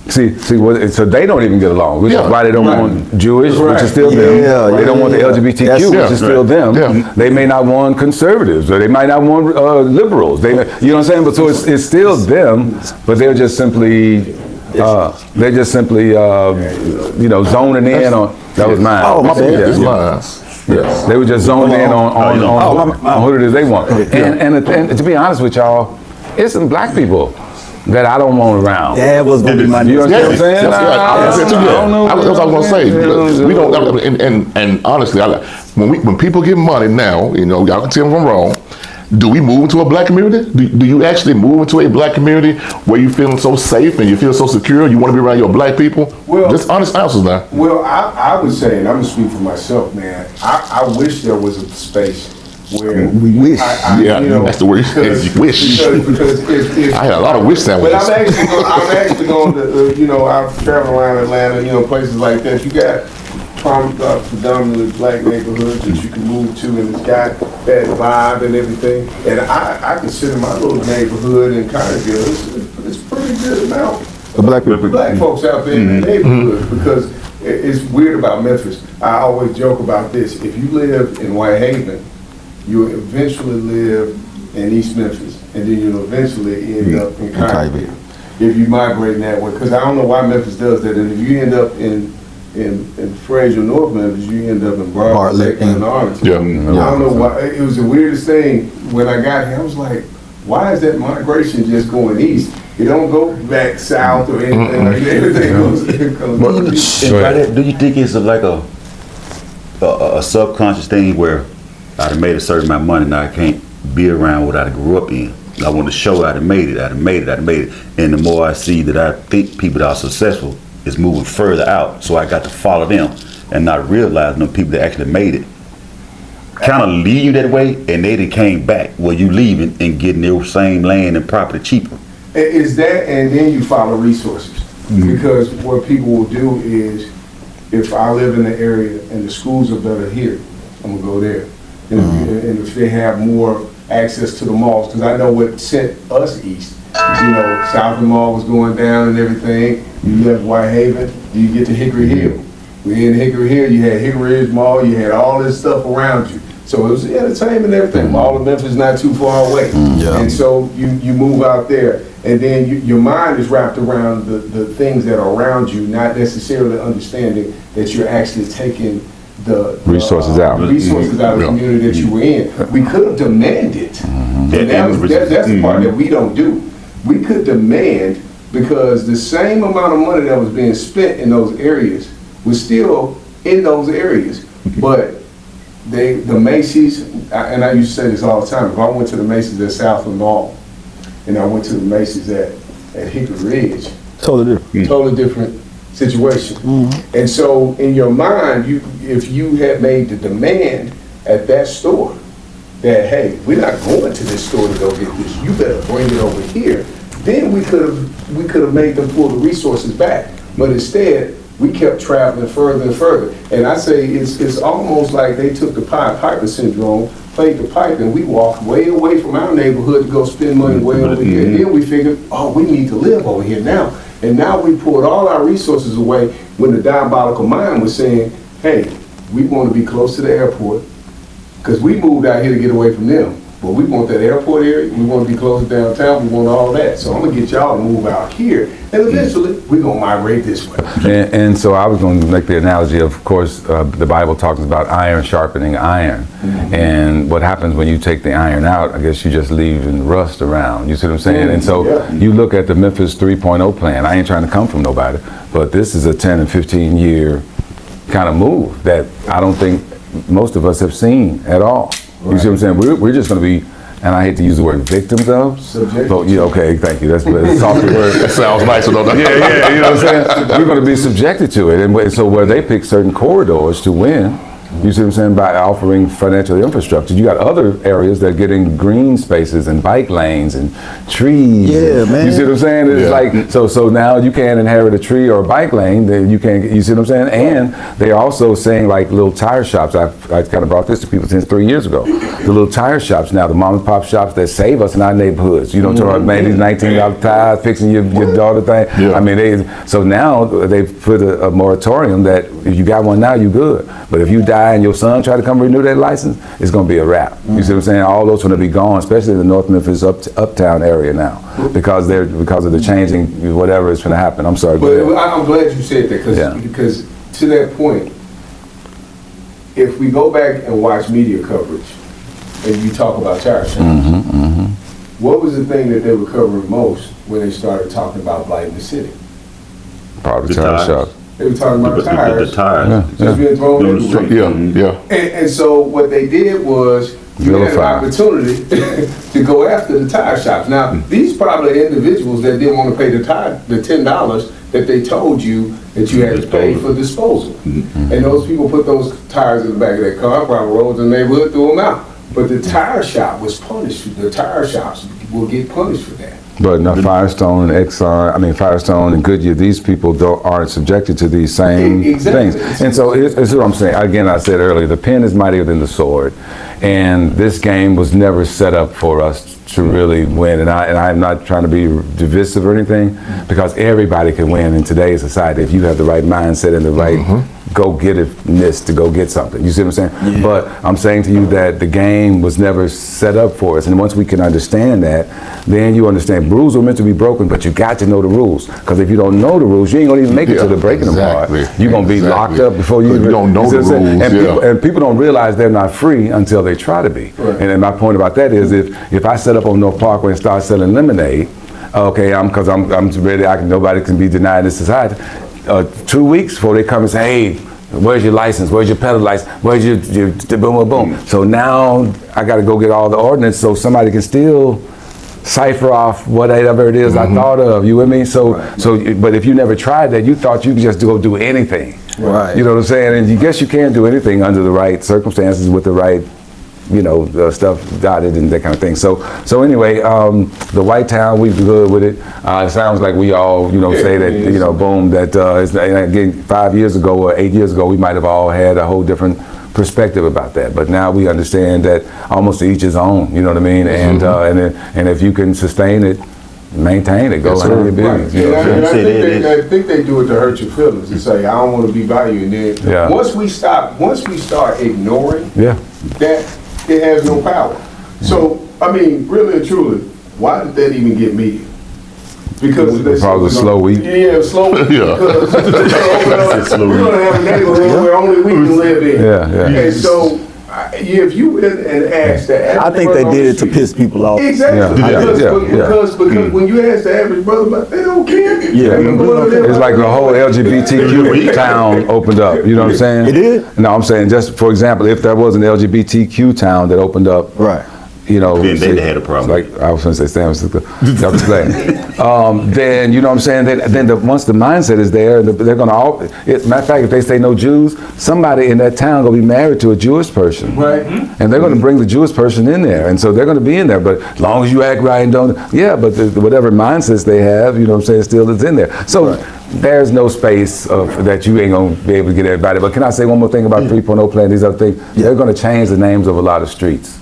See, so they don't even get along, which is why they don't want Jewish, which is still them. They don't want the LGBTQ, which is still them. They may not want conservatives, or they might not want liberals. You know what I'm saying? But so it's still them, but they're just simply you know, zoning in on. That was mine. Oh, my bad. It's mine. Yes. They were just zoning in on who it is they want. And to be honest with y'all, it's some black people that I don't want around. That was gonna be my You understand what I'm saying? I don't know. That's what I was gonna say. We don't. And honestly, when people get money now, you know, y'all can tell me if I'm wrong. Do we move into a black community? Do you actually move into a black community where you feeling so safe and you feel so secure? You want to be around your black people? Well, just honest answers now. Well, I would say, and I'm gonna speak for myself, man. I wish there was a space where we wish. You know, that's the word. You wish. Because if I had a lot of wish sandwiches. But I'm actually going to, you know, I've traveled around Atlanta, you know, places like that. You got predominantly black neighborhoods that you can move to, and it's got that vibe and everything. And I consider my little neighborhood in Connersville, it's pretty good amount of black people, black folks out there in the neighborhood, because it's weird about Memphis. I always joke about this. If you live in White Haven, you'll eventually live in East Memphis. and then you'll eventually end up in Kyville. Kyville. If you migrate in that way, because I don't know why Memphis does that, and if you end up in Fraser, North Memphis, you end up in Bartlett and Arlington. Yeah. I don't know why. It was the weirdest thing when I got here. I was like, why is that migration just going east? It don't go back south or anything like that. Everything goes. Do you think it's like a subconscious thing where I done made a certain amount of money, now I can't be around what I grew up in? I want to show I done made it. And the more I see that I think people that are successful is moving further out, so I got to follow them and not realizing the people that actually made it kind of leave you that way, and they done came back where you leaving and getting their same land and property cheaper. Is that, and then you follow resources. Because what people will do is, if I live in the area and the schools are better here, I'm gonna go there. And if they have more access to the malls, because I know what sent us east. South Mall was going down and everything. You left Whitehaven, you get to Hickory Hill. We in Hickory Hill, you had Hickory Ridge Mall, you had all this stuff around you. So it was entertainment and everything. Mall of Memphis not too far away. And so you move out there, and then your mind is wrapped around the things that are around you, not necessarily understanding that you're actually taking the resources out of the community that you were in. We could have demanded. And that's the part that we don't do. We could demand, because the same amount of money that was being spent in those areas was still in those areas. But the Macy's, and I used to say this all the time, if I went to the Macy's at Southland Mall and I went to the Macy's at Hickory Ridge, totally different situation. And so in your mind, if you had made the demand at that store that, hey, we're not going to this store to go get this, you better bring it over here, then we could have made them pull the resources back. But instead, we kept traveling further and further. And I say it's almost like they took the Pied Piper syndrome, played the pipe, and we walked way away from our neighborhood to go spend money way over here. And then we figured, oh, we need to live over here now. And now we pulled all our resources away when the diabolical mind was saying, hey, we want to be close to the airport, because we moved out here to get away from them. But we want that airport area, we want to be close to downtown, we want all that. So I'm going to get y'all to move out here, and eventually we're going to migrate this way. And so I was going to make the analogy of course, the Bible talks about iron sharpening iron. And what happens when you take the iron out, I guess you just leaving rust around. You see what I'm saying? And so you look at the Memphis 3.0 plan. I ain't trying to come from nobody, but this is a 10 and 15 year kind of move that I don't think most of us have seen at all. You see what I'm saying? We're just going to be, and I hate to use the word victims of, but okay, thank you. That's a softer word. That sounds nicer, though. Yeah, you know what I'm saying? We're going to be subjected to it. And so where they pick certain corridors to win, you see what I'm saying, by offering financial infrastructure. You got other areas that are getting green spaces and bike lanes and trees. Yeah, man. You see what I'm saying? It's like, so now you can't inherit a tree or a bike lane. You can't, you see what I'm saying? And they're also saying like little tire shops. I kind of brought this to people since 3 years ago. The little tire shops now, the mom and pop shops that save us in our neighborhoods. You know, talking about man, these $19 tires, fixing your daughter thing. Yeah. I mean, so now they've put a moratorium that if you got one now, you good. But if you die and your son try to come renew that license, it's going to be a wrap. You see what I'm saying? All those are going to be gone, especially in the North Memphis uptown area now, because of the changing whatever is going to happen. I'm sorry. But I'm glad you said that, because to that point, if we go back and watch media coverage, and you talk about tire shops, what was the thing that they were covering most when they started talking about blighting the city? Probably the tire shops. They were talking about tires. The tires. Just being thrown everywhere. And so what they did was, you had an opportunity to go after the tire shops. Now, these probably individuals that didn't want to pay the $10 that they told you that you had to pay for disposal. And those people put those tires in the back of their car, probably rolled in the neighborhood, threw them out. But the tire shop was punished. The tire shops will get punished for that. But now Firestone and Firestone and Goodyear, these people aren't subjected to these same things. And so it's what I'm saying. Again, I said earlier, the pen is mightier than the sword. And this game was never set up for us to really win. And I'm not trying to be divisive or anything, because everybody can win in today's society if you have the right mindset and the right go-get-itness to go get something. You see what I'm saying? Yeah. But I'm saying to you that the game was never set up for us. And once we can understand that, then you understand rules are meant to be broken, but you got to know the rules. Because if you don't know the rules, you ain't gonna even make it to the breaking them part. You're gonna be locked up before you don't know the rules. And people don't realize they're not free until they try to be. Right. And my point about that is, if I set up on North Parkway and start selling lemonade, okay, I'm ready. Nobody can be denied in this society. 2 weeks before they come and say, hey, where's your license? Where's your peddler license? Where's your boom, boom, boom? So now I got to go get all the ordinance so somebody can still cipher off whatever it is I thought of. You with me? But if you never tried that, you thought you could just go do anything. Right. You know what I'm saying? And you guess you can do anything under the right circumstances with the right, stuff dotted and that kind of thing. So anyway, the White Town, we good with it. It sounds like we all, say that, boom, that again, 5 years ago or 8 years ago, we might have all had a whole different perspective about that. But now we understand that almost to each his own, you know what I mean? And if you can sustain it, maintain it, go handle your business. I think they do it to hurt your feelings. They say, I don't want to be by you. And then once we start ignoring that, it has no power. So, I mean, really and truly, why did that even get media? Because it's probably a slow week. Yeah, slow week. Because we're going to have a neighborhood where only we can live in. And so, if you went and asked the average I think they did it to piss people off. Exactly. Because when you ask the average brother, they don't care. It's like the whole LGBTQ town opened up. You know what I'm saying? It did? No, I'm saying just for example, if there was an LGBTQ town that opened up, right? Then they had a problem. Like I was going to say San Francisco. Then you know what I'm saying. Then once the mindset is there, they're going to. Matter of fact, if they say no Jews, somebody in that town going to be married to a Jewish person, right? And they're going to bring the Jewish person in there, and so they're going to be in there. But as long as you act right and don't, but whatever mindsets they have, you know what I'm saying, still is in there. So. Right. There's no space that you ain't gonna be able to get everybody. But can I say one more thing about 3.0 plan? These other things, they're going to change the names of a lot of streets.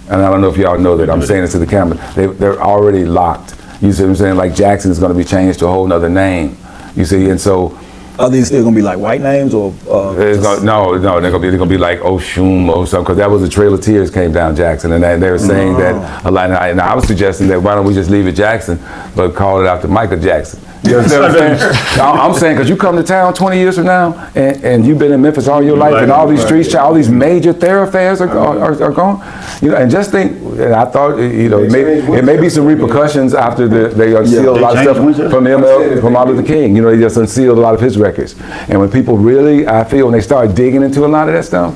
And I don't know if y'all know that. I'm saying this to the camera. They're already locked. You see what I'm saying? Like Jackson is going to be changed to a whole nother name. You see, and so. Are these still going to be like white names or? No, they're going to be like Oshum or something, because that was the Trail of Tears came down Jackson, and they were saying that a lot. And I was suggesting that why don't we just leave it Jackson, but call it after Michael Jackson. You understand what I'm saying? I'm saying because you come to town 20 years from now, and you've been in Memphis all your life, and all these streets, all these major thoroughfares are gone. And just think, and I thought, it may be some repercussions after they unsealed a lot of stuff from Martin Luther King. They just unsealed a lot of his records. And when people really, I feel, when they start digging into a lot of that stuff,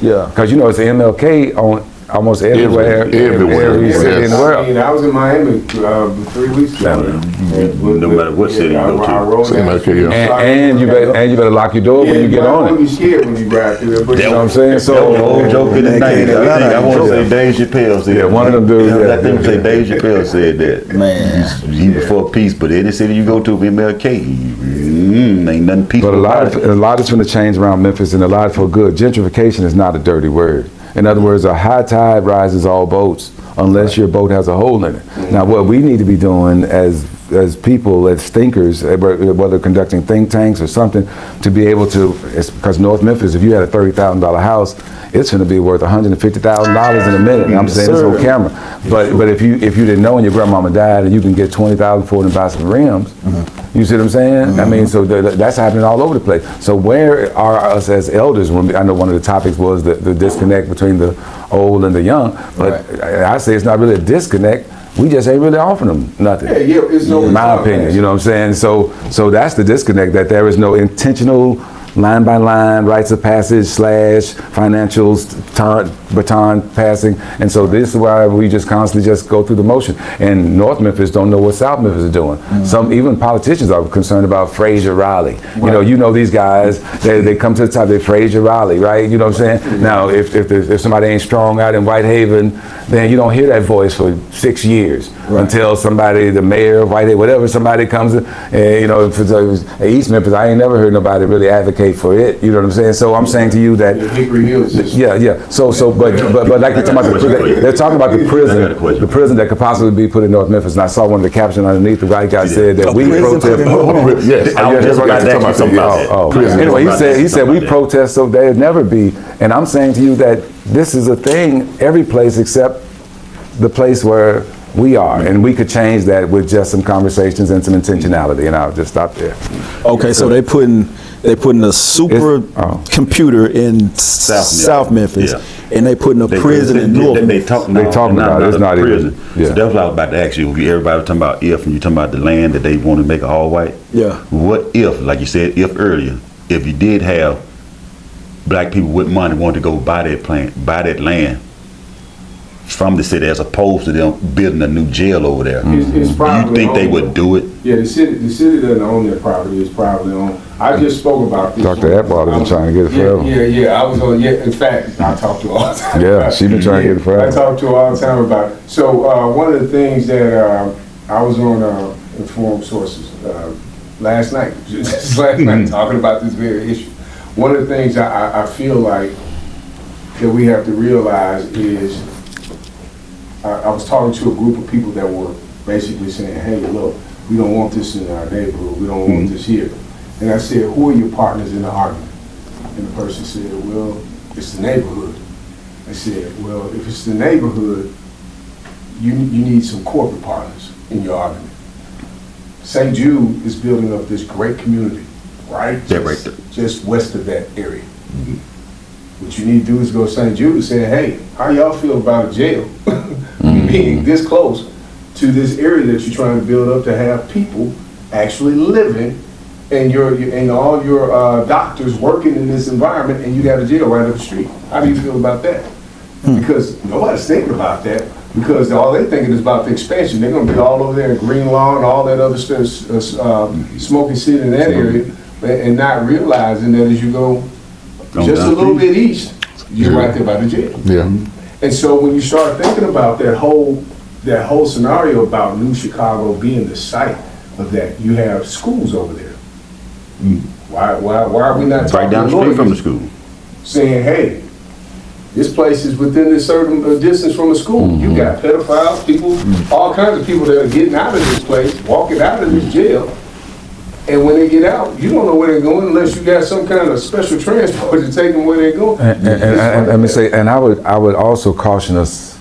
because it's MLK on almost everywhere. Every city in the world. I was in Miami 3 weeks ago. No matter what city you go to. And you better lock your door when you get on it. Don't be scared when you drive through there. You know what I'm saying? So old joke in the 90s. I want to say Dave Chappelle said that. One of them dudes. I think say Dave Chappelle said that. Man. He before peace, but any city you go to, MLK, ain't nothing peaceful. But a lot is going to change around Memphis, and a lot for good. Gentrification is not a dirty word. In other words, a high tide rises all boats, unless your boat has a hole in it. Now, what we need to be doing as people, as thinkers, whether conducting think tanks or something, to be able to, because North Memphis, if you had a $30,000 house, it's going to be worth $150,000 in a minute. And I'm saying this on camera. But if you didn't know and your grandmama died and you can get $20,000 for it and buy some rims, you see what I'm saying? I mean, so that's happening all over the place. So where are us as elders? I know one of the topics was the disconnect between the old and the young, but I say it's not really a disconnect. We just ain't really offering them nothing. It's no. In my opinion, you know what I'm saying? So that's the disconnect, that there is no intentional line by line rites of passage / financials baton passing, and so this is why we just constantly just go through the motion. And North Memphis don't know what South Memphis is doing. Some even politicians are concerned about Fraser Riley. You know these guys. They come to the top. They Fraser Riley, right? You know what I'm saying? Now, if somebody ain't strong out in Whitehaven, then you don't hear that voice for 6 years. until somebody, the mayor, Whitehead, whatever, somebody comes in, and, you know, if it's East Memphis, I ain't never heard nobody really advocate for it. You know what I'm saying? So I'm saying to you that, Hickory Hills. yeah. So, but like they're talking about the prison that could possibly be put in North Memphis. And I saw one of the captions underneath. The white guy said that we protest. Yes, That's what I was talking about. Anyway, he said we protest so there'd never be. And I'm saying to you that this is a thing every place except the place where we are, and we could change that with just some conversations and some intentionality. And I'll just stop there. Okay, so they putting a super computer in South Memphis, and they putting a prison in North. They talking about it. It's not prison. So that's what I was about to ask you. Everybody was talking about if, and you talking about the land that they want to make it all white. Yeah. What if, like you said, if earlier, if you did have black people with money want to go buy that land from the city, as opposed to them building a new jail over there, do you think they would do it? Yeah, the city doesn't own their property. It's privately owned. I just spoke about this. Dr. Atwater has been trying to get it forever. Yeah. I was on. Yeah, in fact, I talk to her all the time. Yeah, she's been trying to get it forever. I talk to her all the time about it. So one of the things that I was on Informed Sources last night, talking about this very issue. One of the things I feel like that we have to realize is, I was talking to a group of people that were basically saying, hey, look, we don't want this in our neighborhood. We don't want this here. And I said, who are your partners in the argument? And the person said, well, it's the neighborhood. I said, well, if it's the neighborhood, you need some corporate partners in your argument. St. Jude is building up this great community, right? Just west of that area. What you need to do is go to St. Jude and say, hey, how y'all feel about a jail being this close to this area that you're trying to build up to have people actually living, and all your doctors working in this environment, and you got a jail right up the street. How do you feel about that? Because nobody's thinking about that, because all they're thinking is about the expansion. They're going to be all over there in Green Lawn, all that other stuff, Smoky City in that area, and not realizing that as you go just a little bit east, you're right there by the jail. Yeah. And so when you start thinking about that whole scenario about New Chicago being the site of that, you have schools over there. Why are we not talking right down the street from the school, saying, hey, this place is within this certain distance from a school. You got pedophiles, people, all kinds of people that are getting out of this place, walking out of this jail. And when they get out, you don't know where they're going unless you got some kind of special transport to take them where they're going. And let me say, and I would also caution us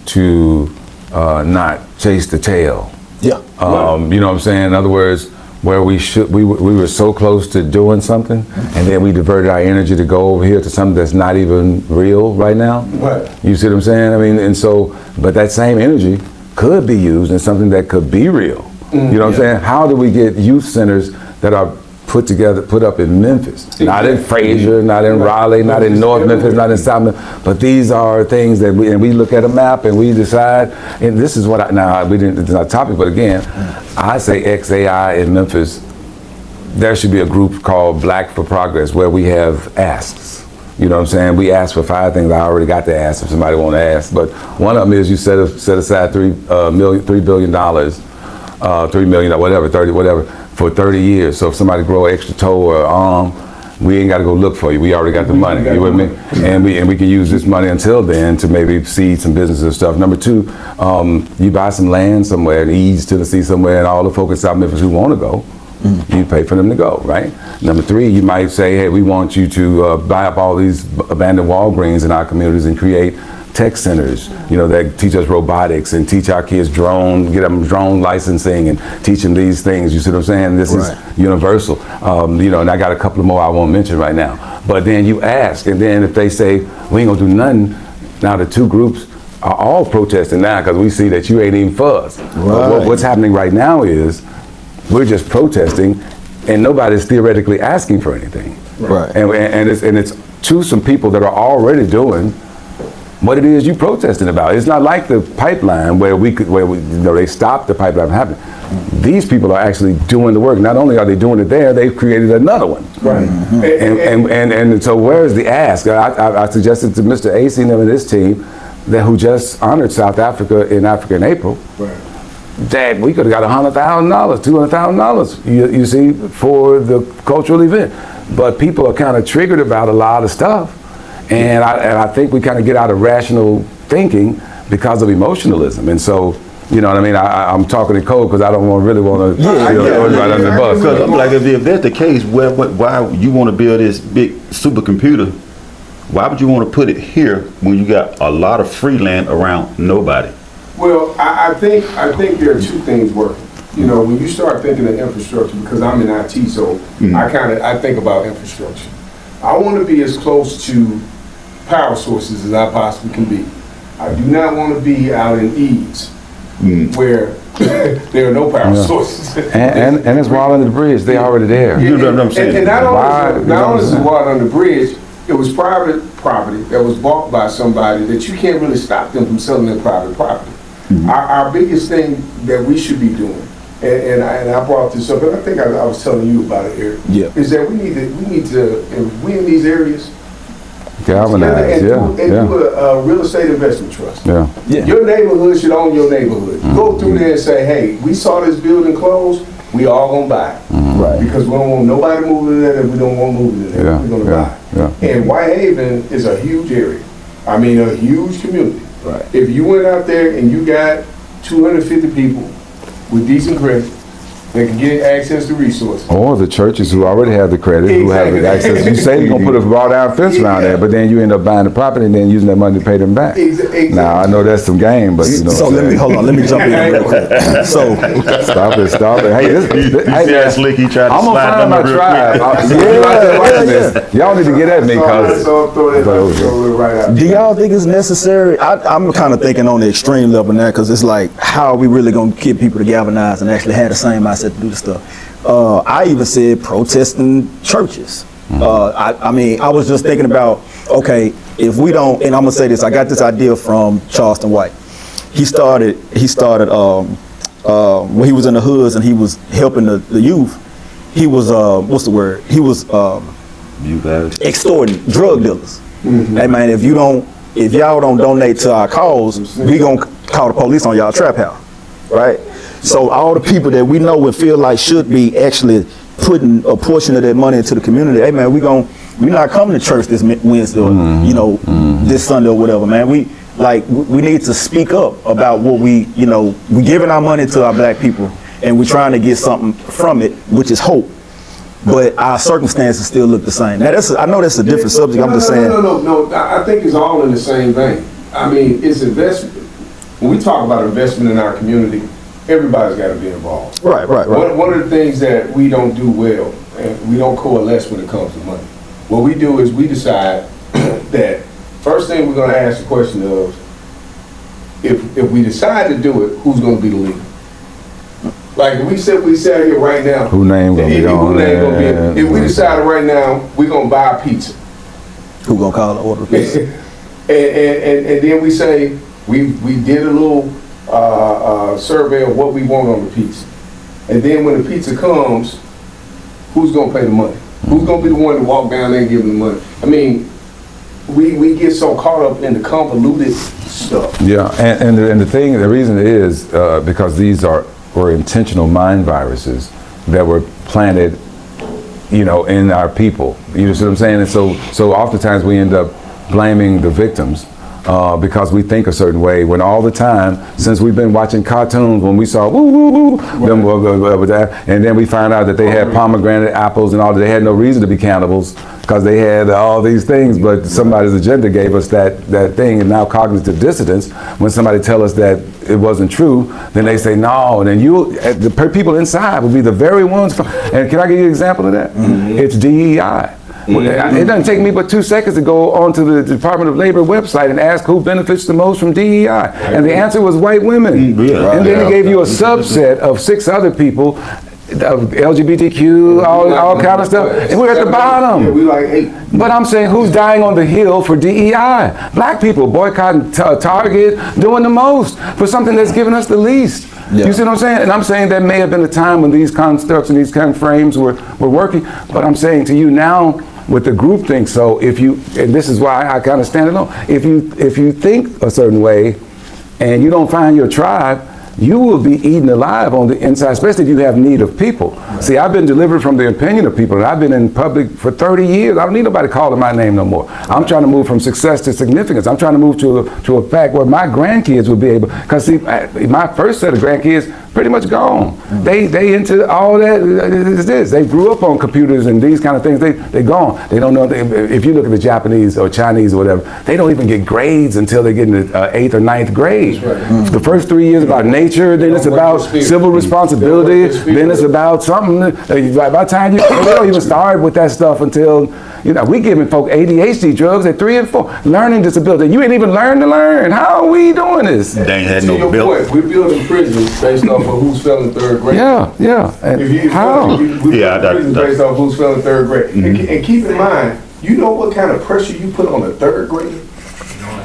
to not chase the tail. Yeah. You know what I'm saying? In other words, where we were so close to doing something, and then we diverted our energy to go over here to something that's not even real right now. Right. You see what I'm saying? I mean, and so, but that same energy could be used in something that could be real. You know what I'm saying? How do we get youth centers that are put up in Memphis? Not in Fraser, not in Raleigh, not in North Memphis, not in South Memphis, but these are things that we look at a map and we decide, and this is what it's not a topic, but again, I say XAI in Memphis, there should be a group called Black for Progress where we have asks. You know what I'm saying? We ask for 5 things. I already got to ask if somebody want to ask, but one of them is you set aside $3 billion, 3 million or whatever, 30, whatever, for 30 years. So if somebody grow an extra toe or arm, we ain't got to go look for you. We already got the money. You with me? And we can use this money until then to maybe seed some businesses and stuff. Number 2, you buy some land somewhere in East Tennessee somewhere, and all the folks in South Memphis who want to go, you pay for them to go, right? Number 3, you might say, hey, we want you to buy up all these abandoned Walgreens in our communities and create tech centers, you know, that teach us robotics and teach our kids get them drone licensing and teach them these things. You see what I'm saying? This is universal. You know, and I got a couple of more I won't mention right now. But then you ask, and then if they say, we ain't gonna do nothing, now the 2 groups are all protesting now because we see that you ain't even for us. Right. What's happening right now is we're just protesting and nobody's theoretically asking for anything. Right. And it's to some people that are already doing what it is you protesting about. It's not like the pipeline where they stopped the pipeline from happening. These people are actually doing the work. Not only are they doing it there, they've created another one. Right. And so where's the ask? I suggested to Mr. AC and his team who just honored South Africa in Africa in April. Right. that we could have got $100,000, $200,000, you see, for the cultural event. But people are kind of triggered about a lot of stuff. And I think we kind of get out of rational thinking because of emotionalism. And so, you know what I mean? I'm talking in code because I don't really want to throw anybody under the bus. Because I'm like, if that's the case, why you want to build this big supercomputer? Why would you want to put it here when you got a lot of free land around nobody? Well, I think there are two things working. You know, when you start thinking of infrastructure, because I'm in IT, so I think about infrastructure. I want to be as close to power sources as I possibly can be. I do not want to be out in Eads, where there are no power sources. And it's water under the bridge. They're already there. You know what I'm saying? And not only is it water under the bridge, it was private property that was bought by somebody that you can't really stop them from selling their private property. Our biggest thing that we should be doing, and I brought this up, and I think I was telling you about it, Eric, is that we need to, if we in these areas, galvanize, do a real estate investment trust. Yeah. Your neighborhood should own your neighborhood. Go through there and say, hey, we saw this building close, we all gonna buy it. Right. Because we don't want nobody moving in there, and we don't want moving in there. We're gonna buy it. And Whitehaven is a huge area. I mean, a huge community. Right. If you went out there and you got 250 people with decent credit that can get access to resources. Or the churches who already have the credit, who have the access. You say you're going to put a raw down fence around there, but then you end up buying the property and then using that money to pay them back. Exactly. Now, I know that's some game, but you know. So let me jump in real quick. So Stop it. Hey, this Slick, he tried to I'm slide gonna find my tribe. Y'all need to get at me, cause do y'all think it's necessary? I'm kind of thinking on the extreme level now, because it's like, how are we really going to get people to galvanize and actually have the same mindset to do the stuff? I even said protesting churches. I mean, I was just thinking about, okay, if we don't, and I'm gonna say this, I got this idea from Charleston White. He started when he was in the hoods and he was helping the youth. He was He was extorting drug dealers. Hey man, if y'all don't donate to our cause, we gonna call the police on y'all trap house, right? So all the people that we know and feel like should be actually putting a portion of that money into the community, hey man, we're not coming to church this Wednesday or this Sunday or whatever, man. We need to speak up about what we giving our money to our black people and we're trying to get something from it, which is hope. But our circumstances still look the same. Now I know that's a different subject. I'm just saying. No. I think it's all in the same vein. I mean, it's investment. When we talk about investment in our community, everybody's got to be involved. Right. One of the things that we don't do well, and we don't coalesce when it comes to money. What we do is we decide that first thing we're going to ask the question of, if we decide to do it, who's going to be the leader? Like if we sat here right now, who name gonna be on there? If we decided right now we're gonna buy a pizza, who gonna call the order pizza? and then we say we did a little survey of what we want on the pizza, and then when the pizza comes, who's gonna pay the money? Who's gonna be the one to walk down there and give them the money? I mean, we get so caught up in the convoluted stuff. Yeah, and the reason is because these were intentional mind viruses that were planted, in our people. You see what I'm saying? And so oftentimes we end up blaming the victims because we think a certain way, when all the time, since we've been watching cartoons, when we saw and then we found out that they had pomegranate apples and all that, they had no reason to be cannibals because they had all these things, but somebody's agenda gave us that thing, and now cognitive dissonance, when somebody tell us that it wasn't true, then they say no, and then the people inside will be the very ones, and can I give you an example of that? It's DEI. It doesn't take me but 2 seconds to go onto the Department of Labor website and ask who benefits the most from DEI. And the answer was white women. And then it gave you a subset of 6 other people, of LGBTQ, all kind of stuff. And we're at the bottom. Yeah, we like 8. But I'm saying, who's dying on the hill for DEI? Black people boycotting Target, doing the most for something that's giving us the least. Yeah. You see what I'm saying? And I'm saying that may have been a time when these constructs and these kind of frames were working. But I'm saying to you now, with the groupthink, so and this is why I kind of stand alone, if you think a certain way and you don't find your tribe, you will be eaten alive on the inside, especially if you have need of people. See, I've been delivered from the opinion of people, and I've been in public for 30 years. I don't need nobody calling my name no more. I'm trying to move from success to significance. I'm trying to move to a fact where my grandkids will be able, because see, my first set of grandkids pretty much gone. They into all that. They grew up on computers and these kind of things. They gone. They don't know. If you look at the Japanese or Chinese or whatever, they don't even get grades until they get in the 8th or 9th grade. The first 3 years about nature, then it's about civil responsibility, then it's about something. By the time they don't even start with that stuff until, we giving folk ADHD drugs at 3 and 4. Learning disability. You ain't even learned to learn. How are we doing this? They ain't had To no your bill. point, we're building prisons based off of who's failing 3rd grade. Yeah. And how? We're building prisons based off who's failing 3rd grade. And keep in mind, you know what kind of pressure you put on a 3rd grade?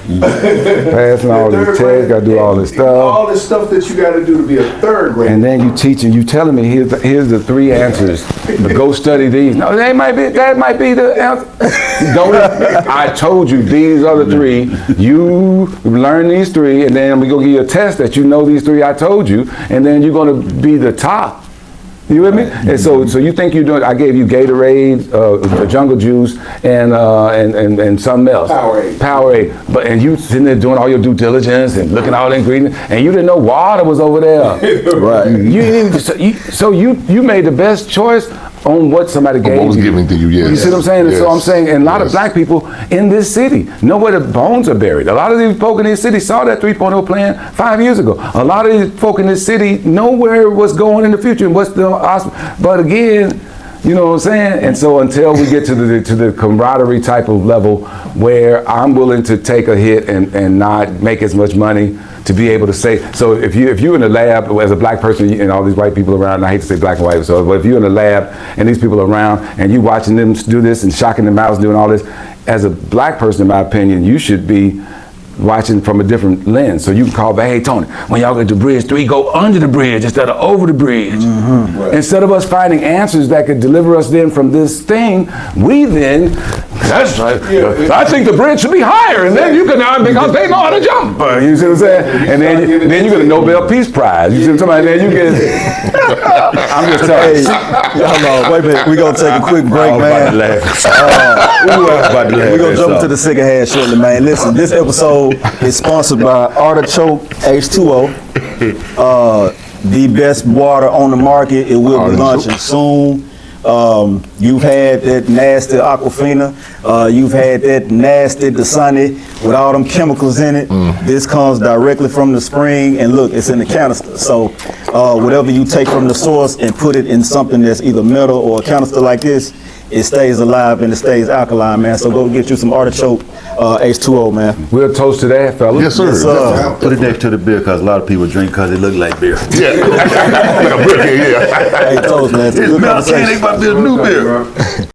Passing all these tests, got to do all this stuff. All this stuff that you got to do to be a 3rd grader. And then you teaching, you telling me here's the 3 answers. But go study these. No, that might be the answer. I told you these are the 3. You learn these 3, and then we gonna give you a test that you know these 3 I told you, and then you're gonna be the top. You with me? And so you think you're doing? I gave you Gatorade, jungle juice, and something else. Powerade. And you sitting there doing all your due diligence and looking at all the ingredients, and you didn't know water was over there. Right. You made the best choice on what somebody gave you. What was given to you, yes. You see what I'm saying? Yes. So I'm saying, and a lot of black people in this city know where the bones are buried. A lot of these folk in this city saw that 3.0 plan 5 years ago. A lot of these folk in this city know where what's going in the future and what's the, but again, you know what I'm saying? And so until we get to the camaraderie type of level where I'm willing to take a hit and not make as much money to be able to say, so if you're in the lab as a black person and all these white people around, and I hate to say black and white, but if you're in the lab and these people are around and you watching them do this and shocking them out and doing all this, as a black person, in my opinion, you should be watching from a different lens. So you can call back, hey Tony, when y'all get to Bridge 3, go under the bridge instead of over the bridge. Mm-hmm. Right. Instead of us finding answers that could deliver us then from this thing, we then, I think the bridge should be higher, and then you can, because they know how to jump. You see what I'm saying? And then you get a Nobel Peace Prize. You see what I'm saying? Then you get, I'm just telling you. Hold on, wait a minute. We're going to take a quick break, man. We're going to jump into the second half shortly, man. Listen, this episode is sponsored by Artichoke H2O, the best water on the market. It will be launching soon. You've had that nasty Aquafina. You've had that nasty Dasani with all them chemicals in it. This comes directly from the spring, and look, it's in the canister. So whatever you take from the source and put it in something that's either metal or a canister like this, it stays alive and it stays alkaline, man. So go get you some Artichoke H2O, man. We'll toast to that, fellas. Yes, sir. Yes, sir. Put it next to the beer, because a lot of people drink because it look like beer. Yeah. Like a brick, yeah. Hey, toast, man. It's a good It's not saying conversation. they about to build a new beer.